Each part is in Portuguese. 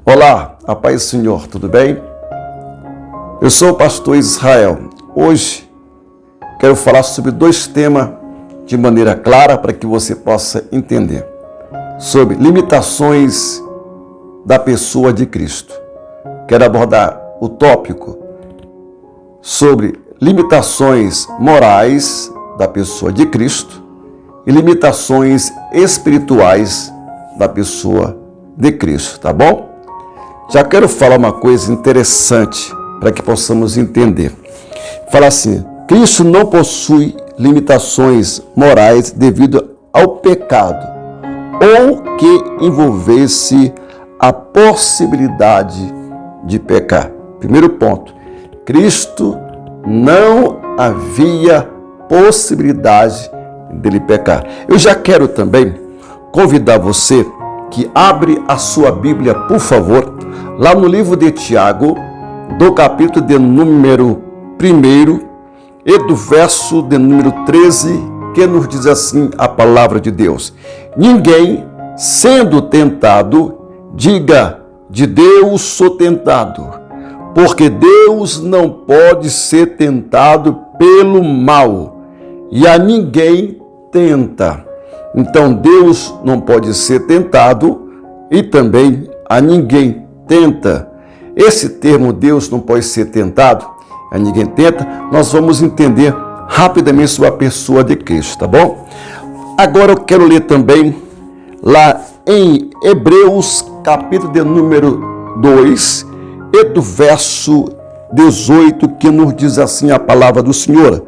Olá, a paz do Senhor, tudo bem? Eu sou o pastor Israel. Hoje quero falar sobre dois temas de maneira clara para que você possa entender. Sobre limitações da pessoa de Cristo. Quero abordar o tópico sobre limitações morais da pessoa de Cristo e limitações espirituais da pessoa de Cristo, tá bom? Já quero falar uma coisa interessante para que possamos entender. Fala assim: Cristo não possui limitações morais devido ao pecado ou que envolvesse a possibilidade de pecar. Primeiro ponto: Cristo não havia possibilidade dele pecar. Eu já quero também convidar você que abre a sua Bíblia, por favor, lá no livro de Tiago, do capítulo de número 1 e do verso de número 13, que nos diz assim a palavra de Deus: ninguém, sendo tentado, diga, de Deus sou tentado, porque Deus não pode ser tentado pelo mal, e a ninguém tenta. Então Deus não pode ser tentado e também a ninguém tenta. Esse termo Deus não pode ser tentado, a ninguém tenta, nós vamos entender rapidamente sobre a pessoa de Cristo, tá bom? Agora eu quero ler também lá em Hebreus, capítulo de número 2, e do verso 18, que nos diz assim a palavra do Senhor: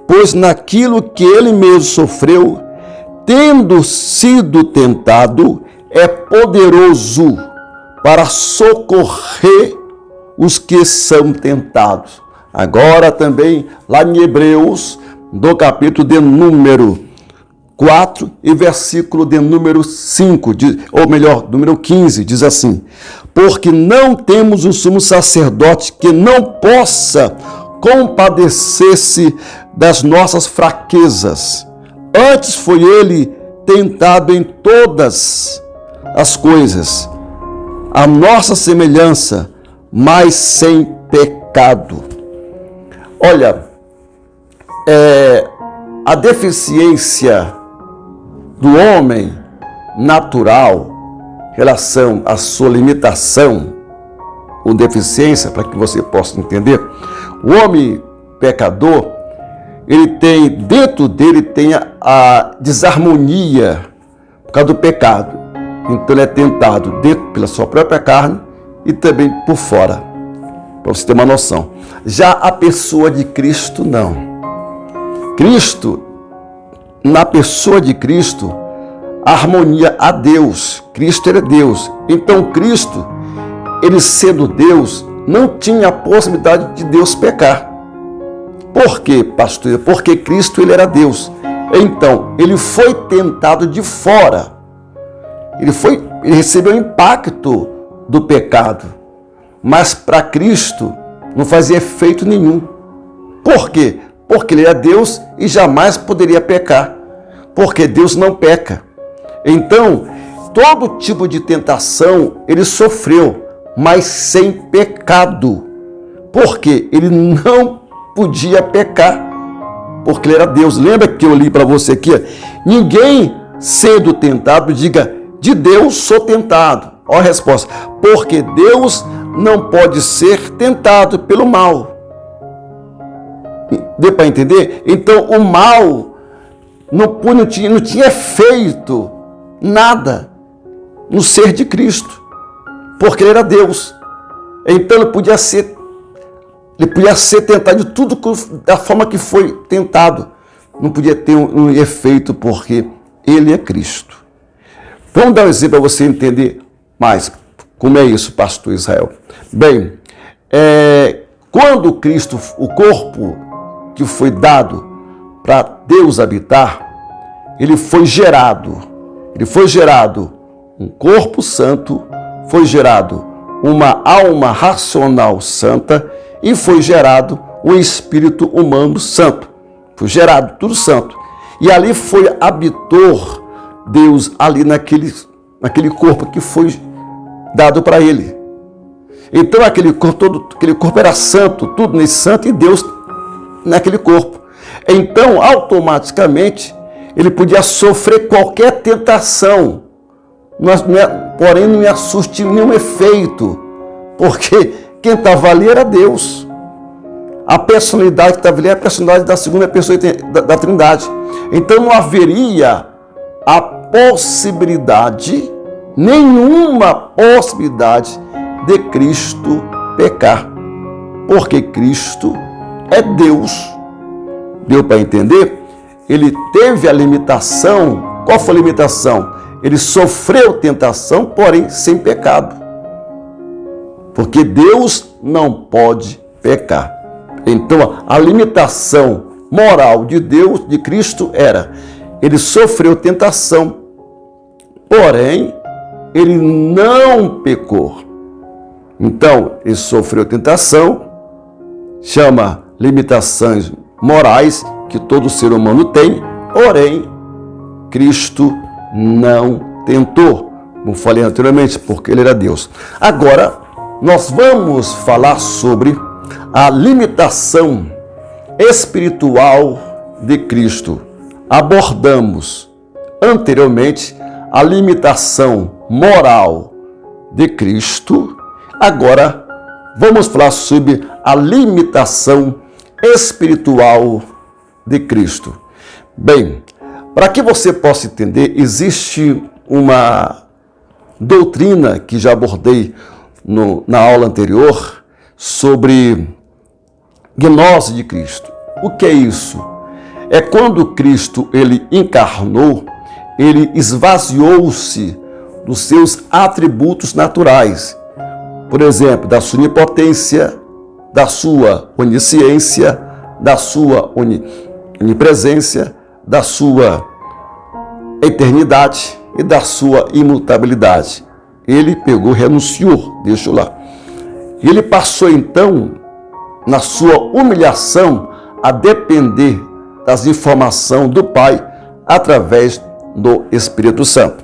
pois naquilo que ele mesmo sofreu, tendo sido tentado, é poderoso para socorrer os que são tentados. Agora também, lá em Hebreus, do capítulo de número 4 e versículo de número 5, ou melhor, número 15, diz assim: porque não temos um sumo sacerdote que não possa compadecer-se das nossas fraquezas. Antes foi ele tentado em todas as coisas, a nossa semelhança, mas sem pecado. Olha, a deficiência do homem natural em relação à sua limitação ou deficiência, para que você possa entender, o homem pecador, ele tem, dentro dele tem a desarmonia por causa do pecado. Então ele é tentado dentro pela sua própria carne e também por fora, para você ter uma noção. Já a pessoa de Cristo, não. Cristo, na pessoa de Cristo, a harmonia a Deus. Cristo era Deus. Então Cristo, ele sendo Deus, não tinha a possibilidade de Deus pecar. Por quê, pastor? Porque Cristo, ele era Deus. Então, ele foi tentado de fora. Ele recebeu o impacto do pecado. Mas para Cristo não fazia efeito nenhum. Por quê? Porque ele é Deus e jamais poderia pecar. Porque Deus não peca. Então, todo tipo de tentação ele sofreu, mas sem pecado. Porque ele não podia pecar, porque ele era Deus. Lembra que eu li para você aqui? Ninguém sendo tentado diga, de Deus sou tentado. Olha a resposta: porque Deus não pode ser tentado pelo mal. Deu para entender? Então o mal não tinha feito nada no ser de Cristo, porque ele era Deus. Então ele podia ser tentado de tudo da forma que foi tentado. Não podia ter um efeito porque ele é Cristo. Vamos dar um exemplo para você entender mais como é isso, pastor Israel. Bem, quando Cristo, o corpo que foi dado para Deus habitar, ele foi gerado um corpo santo, foi gerado uma alma racional santa, e foi gerado um espírito humano santo. Foi gerado tudo santo. E ali habitou Deus ali naquele corpo que foi dado para ele. Então aquele corpo era santo, tudo nesse santo, e Deus naquele corpo. Então, automaticamente, ele podia sofrer qualquer tentação, porém não ia surtir nenhum efeito, porque quem estava ali era Deus. A personalidade que estava ali é a personalidade da segunda pessoa da Trindade. Então não haveria a possibilidade, nenhuma possibilidade de Cristo pecar, porque Cristo é Deus. Deu para entender? Ele teve a limitação. Qual foi a limitação? Ele sofreu tentação, porém sem pecado, porque Deus não pode pecar. Então a limitação moral de Deus, de Cristo, era: ele sofreu tentação, porém ele não pecou. Então, ele sofreu tentação, chama limitações morais que todo ser humano tem, porém, Cristo não tentou, como falei anteriormente, porque ele era Deus. Agora, nós vamos falar sobre a limitação espiritual de Cristo. Abordamos anteriormente a limitação moral de Cristo. Agora, vamos falar sobre a limitação espiritual de Cristo. Bem, para que você possa entender, existe uma doutrina que já abordei na aula anterior sobre gnose de Cristo. O que é isso? É quando Cristo ele encarnou, ele esvaziou-se dos seus atributos naturais. Por exemplo, da sua onipotência, da sua onisciência, da sua onipresença, da sua eternidade e da sua imutabilidade. Ele pegou, renunciou, deixou lá. Ele passou então, na sua humilhação, a depender das informações do Pai através do Espírito Santo.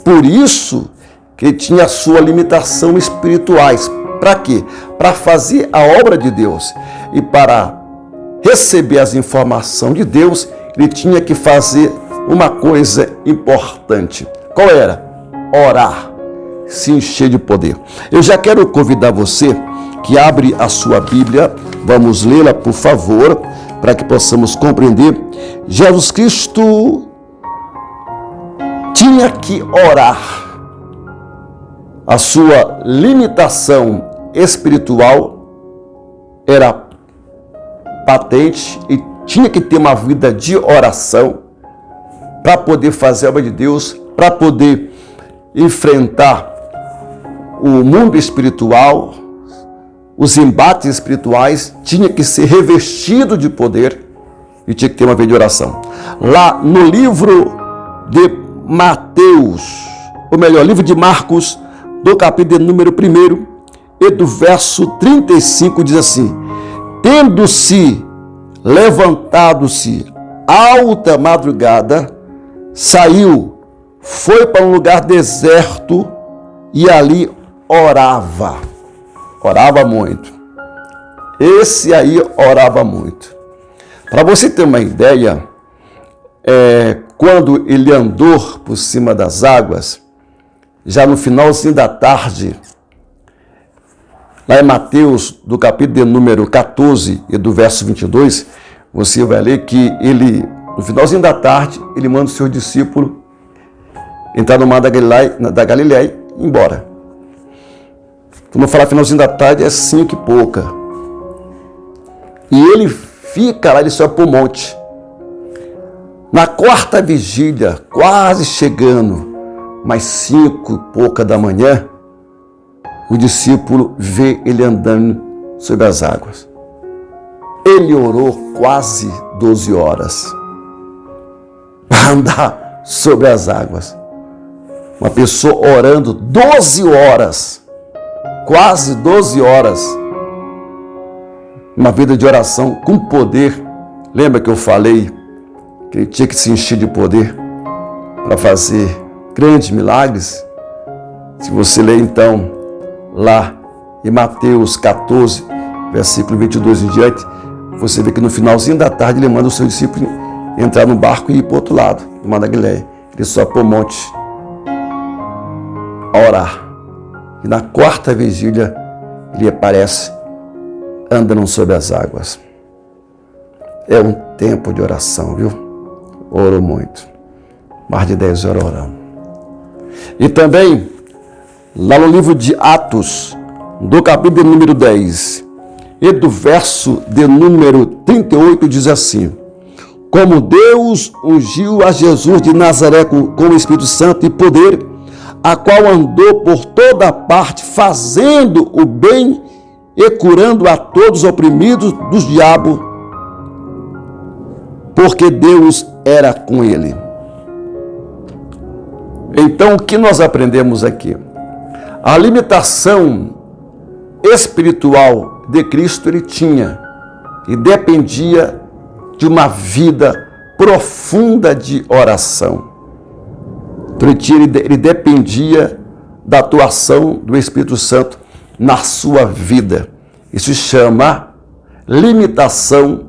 Por isso que ele tinha a sua limitação espirituais. Para quê? Para fazer a obra de Deus. E para receber as informações de Deus, ele tinha que fazer uma coisa importante. Qual era? Orar, se encher de poder. Eu já quero convidar você que abre a sua Bíblia, vamos lê-la, por favor, para que possamos compreender. Jesus Cristo tinha que orar. A sua limitação espiritual era patente e tinha que ter uma vida de oração para poder fazer a obra de Deus, para poder enfrentar o mundo espiritual, os embates espirituais. Tinha que ser revestido de poder e tinha que ter uma vida de oração. Lá no livro de Mateus, ou melhor, livro de Marcos, do capítulo número 1 e do verso 35, diz assim: tendo-se levantado-se alta madrugada, saiu, foi para um lugar deserto e ali orava. Orava muito. Esse aí orava muito. Para você ter uma ideia, quando ele andou por cima das águas, já no finalzinho da tarde, lá em Mateus, do capítulo número 14 e do verso 22, você vai ler que ele, no finalzinho da tarde, ele manda o seu discípulo entrar no mar da Galileia e ir embora. Quando eu falar finalzinho da tarde, é 5 e pouca. E ele fica lá, ele sobe para o monte. Na quarta vigília, quase chegando, mais 5 e pouca da manhã, o discípulo vê ele andando sobre as águas. Ele orou quase 12 horas para andar sobre as águas. Uma pessoa orando 12 horas, quase 12 horas, uma vida de oração com poder. Lembra que eu falei que ele tinha que se encher de poder para fazer grandes milagres? Se você ler então lá em Mateus 14, versículo 22 em diante, você vê que no finalzinho da tarde ele manda o seu discípulo entrar no barco e ir para o outro lado, no Mar da Galileia. Ele sobe para o monte a orar. E na quarta vigília ele aparece andando sobre as águas. É um tempo de oração, viu? Orou muito. Mais de 10 horas orando. E também, lá no livro de Atos, do capítulo número 10, e do verso de número 38, diz assim: como Deus ungiu a Jesus de Nazaré com o Espírito Santo e poder, a qual andou por toda parte, fazendo o bem e curando a todos os oprimidos do diabo, porque Deus era com ele. Então, o que nós aprendemos aqui? A limitação espiritual de Cristo ele tinha e dependia de uma vida profunda de oração. Então, ele dependia da atuação do Espírito Santo na sua vida. Isso se chama limitação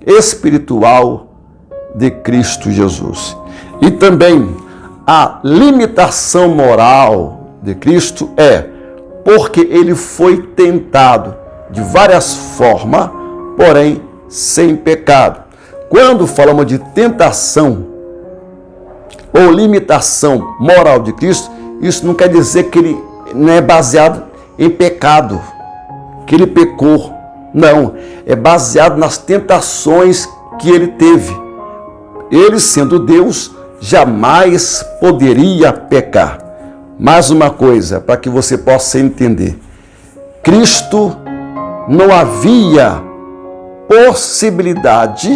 espiritual de Cristo Jesus. E também a limitação moral de Cristo é porque ele foi tentado de várias formas, porém sem pecado. Quando falamos de tentação ou limitação moral de Cristo, isso não quer dizer que ele não é baseado em pecado, que ele pecou. Não, é baseado nas tentações que ele teve. Ele, sendo Deus, jamais poderia pecar. Mais uma coisa, para que você possa entender. Cristo não havia possibilidade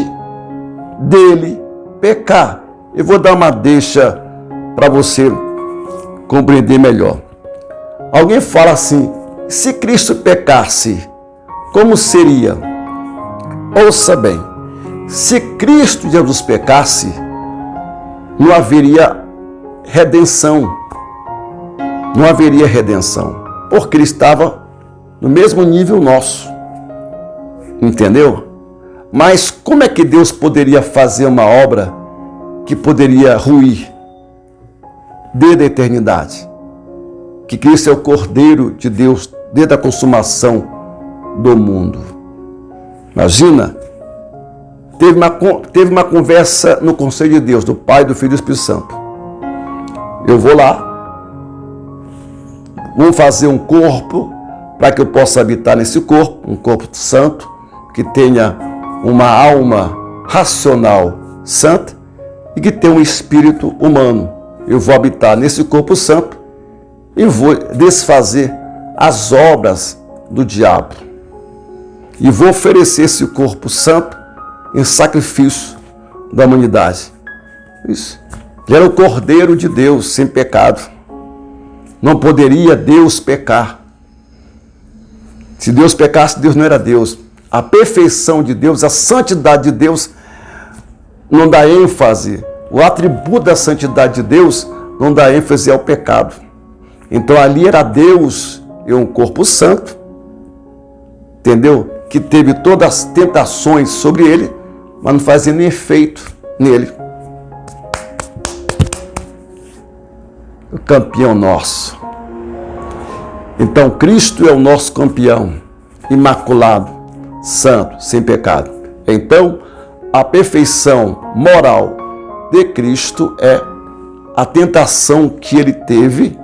dele pecar. Eu vou dar uma deixa para você compreender melhor. Alguém fala assim: se Cristo pecasse, como seria? Ouça bem, se Cristo Jesus pecasse, não haveria redenção. Não haveria redenção, porque ele estava no mesmo nível nosso. Entendeu? Mas como é que Deus poderia fazer uma obra que poderia ruir desde a eternidade? Que Cristo é o Cordeiro de Deus desde a consumação do mundo. Imagina, teve uma conversa no Conselho de Deus, do Pai, do Filho e do Espírito Santo. Eu vou lá, vamos fazer um corpo para que eu possa habitar nesse corpo, um corpo santo, que tenha uma alma racional santa e que tenha um espírito humano. Eu vou habitar nesse corpo santo e vou desfazer as obras do diabo. E vou oferecer esse corpo santo em sacrifício da humanidade. Isso. Ele era o Cordeiro de Deus, sem pecado. Não poderia Deus pecar. Se Deus pecasse, Deus não era Deus. A perfeição de Deus, a santidade de Deus não dá ênfase. O atributo da santidade de Deus não dá ênfase ao pecado. Então ali era Deus e um corpo santo, entendeu? Que teve todas as tentações sobre ele, mas não fazia nenhum efeito nele. O campeão nosso. Então Cristo é o nosso campeão, imaculado, santo, sem pecado. Então a perfeição moral de Cristo é a tentação que ele teve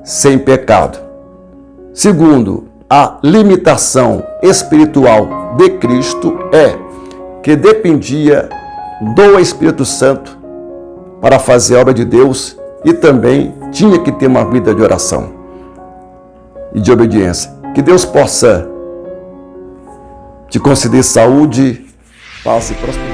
sem pecado. Segundo, a limitação espiritual de Cristo é que dependia do Espírito Santo para fazer a obra de Deus e também tinha que ter uma vida de oração e de obediência. Que Deus possa te conceder saúde, paz e prosperidade.